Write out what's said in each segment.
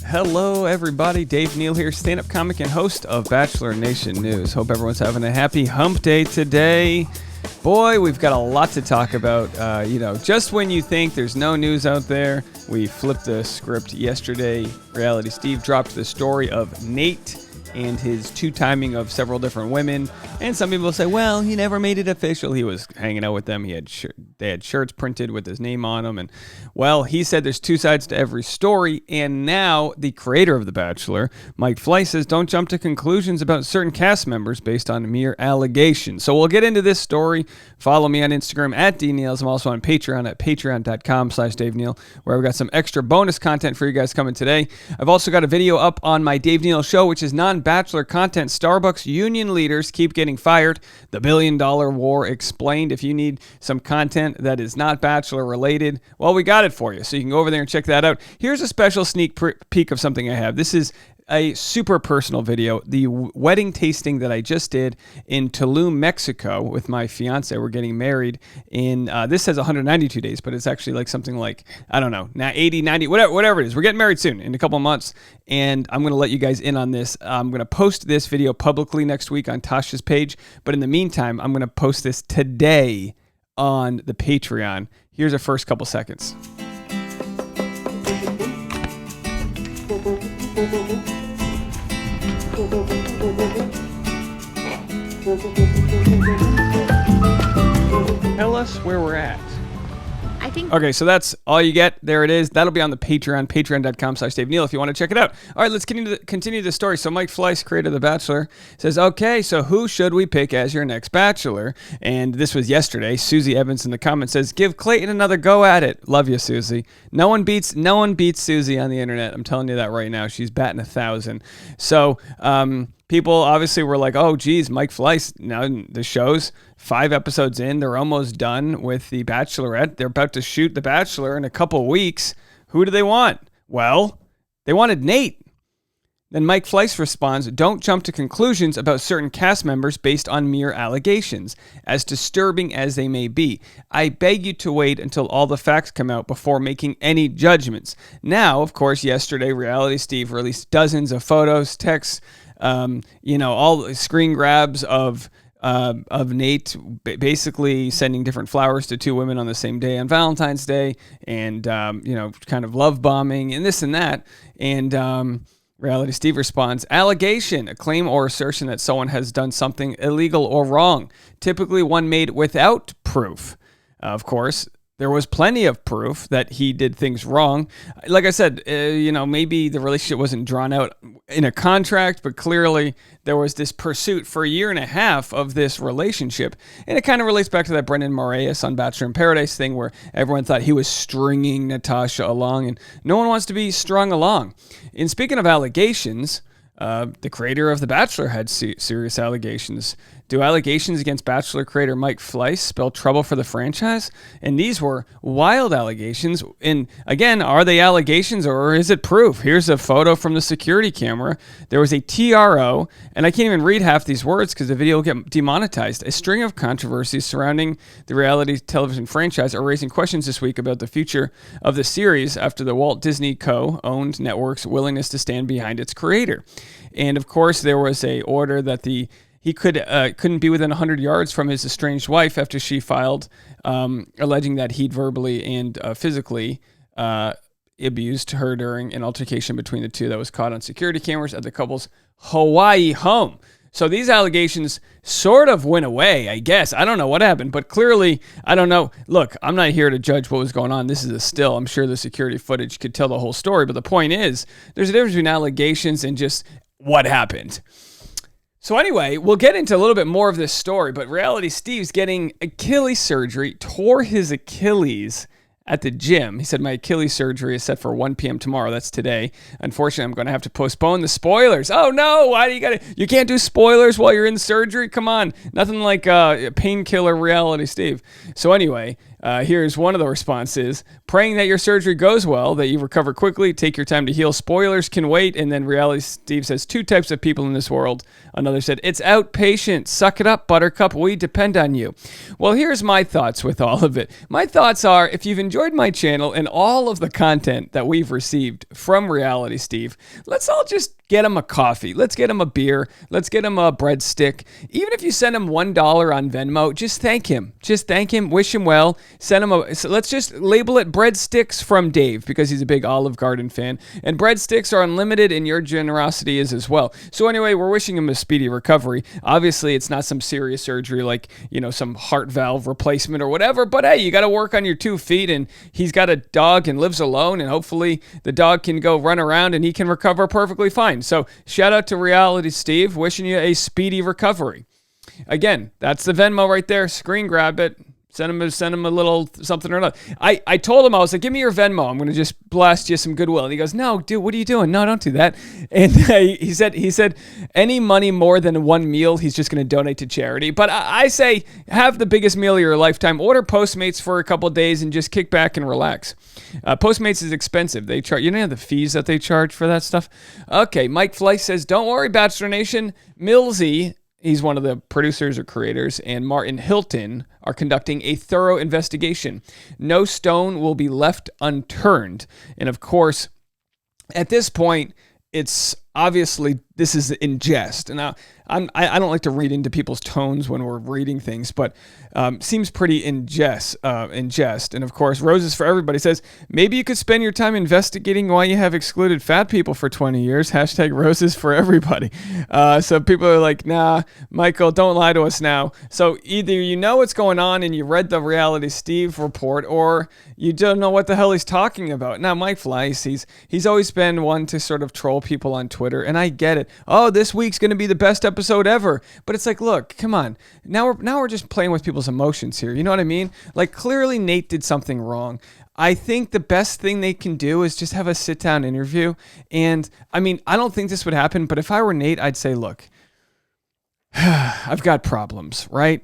Hello, everybody. Dave Neal here, stand-up comic and host of Bachelor Nation News. Hope everyone's having a happy hump day today. Boy, we've got a lot to talk about. Just when you think there's no news out there, we flipped the script yesterday. Reality Steve dropped the story of Nate and his two-timing of several different women. And some people say, well, he never made it official. He was hanging out with them. They had shirts printed with his name on them. And, well, he said there's two sides to every story. And now the creator of The Bachelor, Mike Fleisch, says don't jump to conclusions about certain cast members based on mere allegations. So we'll get into this story. Follow me on Instagram at DNeals. I'm also on Patreon at patreon.com/DaveNeal, where I've got some extra bonus content for you guys coming today. I've also got a video up on my Dave Neal show, which is non-Bachelor content. Starbucks union leaders keep getting fired. The $1 billion war explained. If you need some content that is not Bachelor related, well, we got it for you. So you can go over there and check that out. Here's a special sneak peek of something I have. This is a super personal video, the wedding tasting that I just did in Tulum, Mexico with my fiance. We're getting married in, this says 192 days, but it's actually like something like, I don't know, now 80, 90, whatever it is. We're getting married soon in a couple of months, and I'm going to let you guys in on this. I'm going to post this video publicly next week on Tasha's page, but in the meantime, I'm going to post this today on the Patreon. Here's the first couple seconds. Tell us where we're at. I think. Okay, so that's all you get. There it is. That'll be on the Patreon, patreon.com/DaveNeal if you want to check it out. All right, let's continue the story. So Mike Fleisch, creator of The Bachelor, says, okay, so who should we pick as your next Bachelor? And this was yesterday. Susie Evans in the comments says, give Clayton another go at it. Love you, Susie. No one beats Susie on the internet. I'm telling you that right now. She's batting 1,000. So, people obviously were like, oh, geez, Mike Fleisch. Now the show's 5 episodes in. They're almost done with The Bachelorette. They're about to shoot The Bachelor in a couple weeks. Who do they want? Well, they wanted Nate. Then Mike Fleisch responds, don't jump to conclusions about certain cast members based on mere allegations, as disturbing as they may be. I beg you to wait until all the facts come out before making any judgments. Now, of course, yesterday, Reality Steve released dozens of photos, texts, all screen grabs of Nate basically sending different flowers to 2 women on the same day on Valentine's Day, and kind of love bombing and this and that. And Reality Steve responds, allegation, a claim or assertion that someone has done something illegal or wrong, typically one made without proof. Of course, there was plenty of proof that he did things wrong. Like I said, maybe the relationship wasn't drawn out in a contract, but clearly there was this pursuit for 1.5 years of this relationship. And it kind of relates back to that Brendan Moraes on Bachelor in Paradise thing where everyone thought he was stringing Natasha along, and no one wants to be strung along. And speaking of allegations, the creator of The Bachelor had serious allegations. Do allegations against Bachelor creator Mike Fleisch spell trouble for the franchise? And these were wild allegations. And again, are they allegations or is it proof? Here's a photo from the security camera. There was a TRO, and I can't even read half these words because the video will get demonetized. A string of controversies surrounding the reality television franchise are raising questions this week about the future of the series after the Walt Disney Co-owned network's willingness to stand behind its creator. And of course, there was a order that he couldn't be within 100 yards from his estranged wife after she filed alleging that he'd verbally and physically abused her during an altercation between the two that was caught on security cameras at the couple's Hawaii home. So these allegations sort of went away, I guess. I don't know what happened, but clearly, I don't know. Look, I'm not here to judge what was going on. This is a still. I'm sure the security footage could tell the whole story, but the point is, there's a difference between allegations and just what happened. So anyway, we'll get into a little bit more of this story, but Reality Steve's getting Achilles surgery, tore his Achilles at the gym. He said, my Achilles surgery is set for 1 p.m. tomorrow. That's today. Unfortunately, I'm going to have to postpone the spoilers. Oh no, why do you can't do spoilers while you're in surgery? Come on. Nothing like painkiller Reality Steve. So anyway, Here's one of the responses: praying that your surgery goes well, that you recover quickly, take your time to heal. Spoilers can wait. And then Reality Steve says, two types of people in this world. Another said, it's outpatient. Suck it up, Buttercup. We depend on you. Well, here's my thoughts with all of it. My thoughts are, if you've enjoyed my channel and all of the content that we've received from Reality Steve, let's all just get him a coffee. Let's get him a beer. Let's get him a breadstick. Even if you send him $1 on Venmo, just thank him. Just thank him. Wish him well. Send him so let's just label it breadsticks from Dave, because he's a big Olive Garden fan. And breadsticks are unlimited, and your generosity is as well. So anyway, we're wishing him a speedy recovery. Obviously, it's not some serious surgery like, some heart valve replacement or whatever. But hey, you got to work on your 2 feet, and he's got a dog and lives alone, and hopefully the dog can go run around and he can recover perfectly fine. So shout out to Reality Steve, wishing you a speedy recovery. Again, that's the Venmo right there. Screen grab it. Send him a little something or another. I told him, I was like, give me your Venmo. I'm going to just blast you some goodwill. And he goes, no, dude, what are you doing? No, don't do that. And he said any money more than one meal, he's just going to donate to charity. But I say, have the biggest meal of your lifetime. Order Postmates for a couple of days and just kick back and relax. Postmates is expensive. They charge, the fees that they charge for that stuff. Okay, Mike Fleisch says, don't worry, Bachelor Nation. Millsy, he's one of the producers or creators, and Martin Hilton are conducting a thorough investigation. No stone will be left unturned. And of course, at this point, it's obviously, this is in jest. And I don't like to read into people's tones when we're reading things, but seems pretty in jest. And of course, Roses for Everybody says, maybe you could spend your time investigating why you have excluded fat people for 20 years. Hashtag Roses for Everybody. So people are like, nah, Michael, don't lie to us now. So either you know what's going on and you read the Reality Steve report, or you don't know what the hell he's talking about. Now, Mike Fleiss, he's always been one to sort of troll people on Twitter, and I get it. Oh, this week's going to be the best episode ever. But it's like, look, come on. Now we're just playing with people's emotions here. You know what I mean? Like, clearly Nate did something wrong. I think the best thing they can do is just have a sit-down interview. And, I mean, I don't think this would happen, but if I were Nate, I'd say, look, I've got problems, right?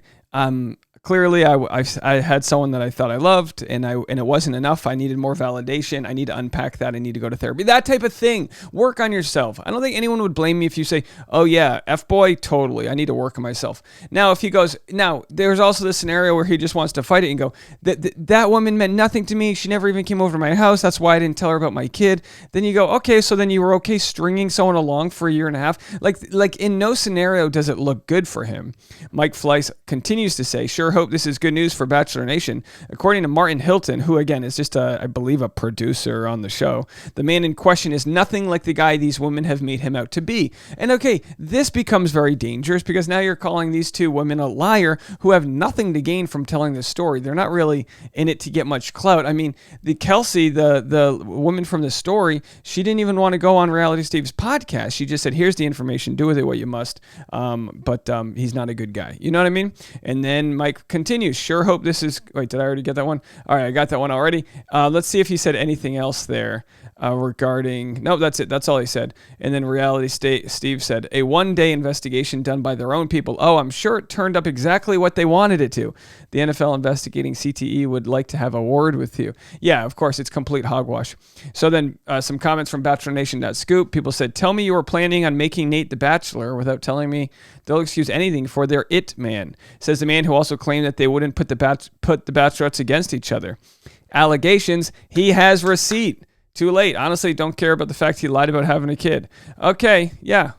Clearly, I had someone that I thought I loved, and it wasn't enough. I needed more validation. I need to unpack that. I need to go to therapy. That type of thing. Work on yourself. I don't think anyone would blame me if you say, oh yeah, F-boy, totally. I need to work on myself. Now, if he goes, now, there's also this scenario where he just wants to fight it and go, that woman meant nothing to me. She never even came over to my house. That's why I didn't tell her about my kid. Then you go, okay, so then you were okay stringing someone along for a year and a half. Like in no scenario does it look good for him. Mike Fleiss continues to say, sure hope this is good news for Bachelor Nation. According to Martin Hilton, who again is just I believe a producer on the show, the man in question is nothing like the guy these women have made him out to be. And okay, this becomes very dangerous because now you're calling these two women a liar who have nothing to gain from telling this story. They're not really in it to get much clout. I mean, the Kelsey, the woman from the story, she didn't even want to go on Reality Steve's podcast. She just said, here's the information, do with it what you must. But he's not a good guy. You know what I mean? And then Mike continues, sure hope this is, wait, did I already get that one? All right, I got that one already. Let's see if he said anything else there regarding, no, that's it. That's all he said. And then Reality Steve said, a one-day investigation done by their own people. Oh, I'm sure it turned up exactly what they wanted it to. The NFL investigating CTE would like to have a word with you. Yeah, of course, it's complete hogwash. So then some comments from BachelorNation.scoop. People said, tell me you were planning on making Nate the Bachelor without telling me they'll excuse anything for their it man. Says the man who also claimed that they wouldn't put the Bachelorettes against each other. Allegations, he has receipt. Too late. Honestly, don't care about the fact he lied about having a kid. Okay, yeah.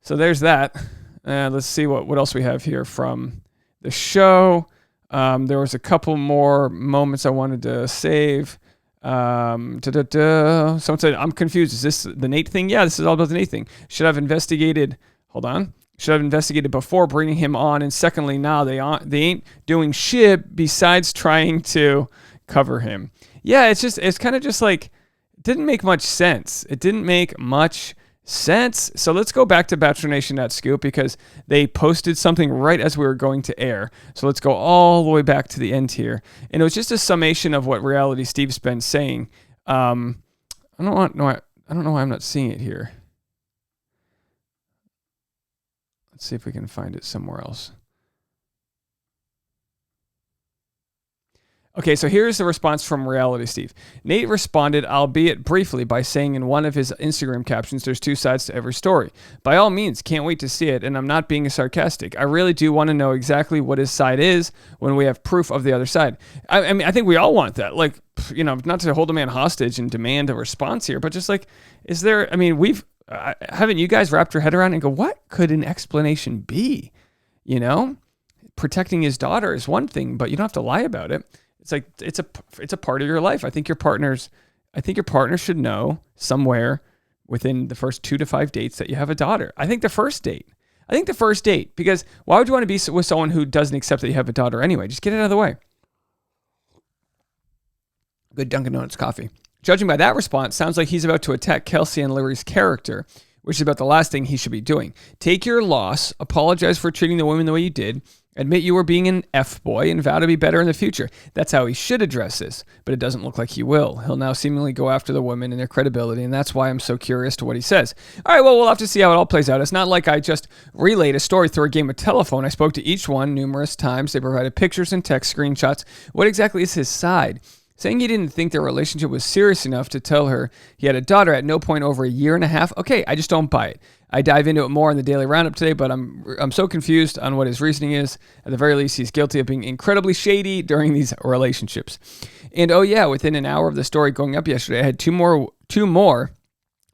So there's that. Let's see what else we have here from the show. There was a couple more moments I wanted to save. Someone said, I'm confused. Is this the Nate thing? Yeah, this is all about the Nate thing. Should have investigated. Hold on. Should have investigated before bringing him on. And secondly, now they ain't doing shit besides trying to cover him. Yeah, it's kind of just like, it didn't make much sense. It didn't make much sense. So let's go back to BachelorNation.scoop because they posted something right as we were going to air. So let's go all the way back to the end here. And it was just a summation of what Reality Steve's been saying. I don't know why I'm not seeing it here. Let's see if we can find it somewhere else. Okay, so here's the response from Reality Steve. Nate responded, albeit briefly, by saying in one of his Instagram captions, there's two sides to every story. By all means, can't wait to see it, and I'm not being sarcastic. I really do want to know exactly what his side is when we have proof of the other side. I mean, I think we all want that. Like, you know, not to hold a man hostage and demand a response here, but just like, is there, I mean, haven't you guys wrapped your head around and go, what could an explanation be? You know, protecting his daughter is one thing, but you don't have to lie about it. It's like it's a part of your life. I think your partner should know somewhere within the first 2 to 5 dates that you have a daughter. I think the first date, because why would you want to be with someone who doesn't accept that you have a daughter anyway? Just get it out of the way. Good Dunkin' Donuts coffee. Judging by that response, sounds like he's about to attack Kelsey and Larry's character, which is about the last thing he should be doing. Take your loss, apologize for treating the women the way you did, admit you were being an F-boy, and vow to be better in the future. That's how he should address this, but it doesn't look like he will. He'll now seemingly go after the women and their credibility, and that's why I'm so curious to what he says. All right, well, we'll have to see how it all plays out. It's not like I just relayed a story through a game of telephone. I spoke to each one numerous times. They provided pictures and text screenshots. What exactly is his side? Saying he didn't think their relationship was serious enough to tell her he had a daughter at no point over a year and a half. Okay, I just don't buy it. I dive into it more in the Daily Roundup today, but I'm so confused on what his reasoning is. At the very least, he's guilty of being incredibly shady during these relationships. And oh yeah, within an hour of the story going up yesterday, I had two more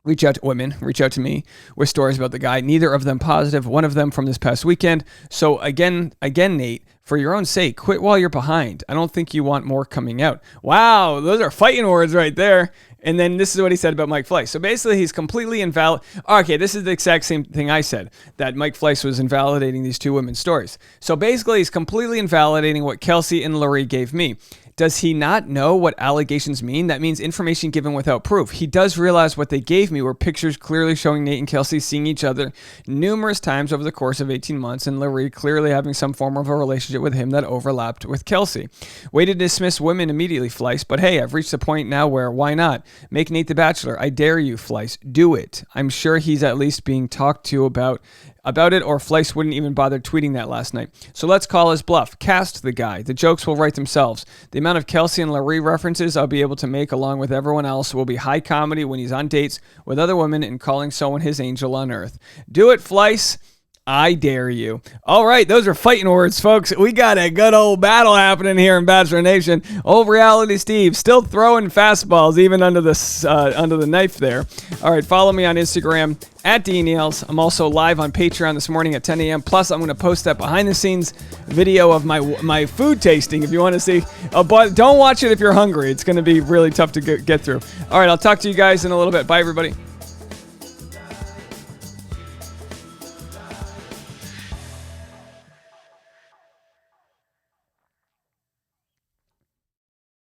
reach out to me with stories about the guy. Neither of them positive. One of them from this past weekend. So again, Nate, for your own sake, quit while you're behind. I don't think you want more coming out. Wow, those are fighting words right there. And then this is what he said about Mike Fleisch. So basically, he's completely invalid. Okay, this is the exact same thing I said, that Mike Fleisch was invalidating these two women's stories. So basically, he's completely invalidating what Kelsey and Larry gave me. Does he not know what allegations mean? That means information given without proof. He does realize what they gave me were pictures clearly showing Nate and Kelsey seeing each other numerous times over the course of 18 months, and Larry clearly having some form of a relationship with him that overlapped with Kelsey. Way to dismiss women immediately, Fleisch, but hey, I've reached a point now where, why not? Make Nate the Bachelor. I dare you, Fleisch. Do it. I'm sure he's at least being talked to about it, or Fleisch wouldn't even bother tweeting that last night. So let's call his bluff. Cast the guy. The jokes will write themselves. The amount of Kelsey and Larry references I'll be able to make along with everyone else will be high comedy when he's on dates with other women and calling someone his angel on earth. Do it, Fleisch. I dare you. All right, those are fighting words, folks. We got a good old battle happening here in Bachelor Nation. Old Reality Steve still throwing fastballs even under the knife there. All right, follow me on Instagram at Neals. I'm also live on Patreon this morning at 10 a.m. Plus, I'm going to post that behind-the-scenes video of my food tasting if you want to see. But don't watch it if you're hungry. It's going to be really tough to get through. All right, I'll talk to you guys in a little bit. Bye, everybody.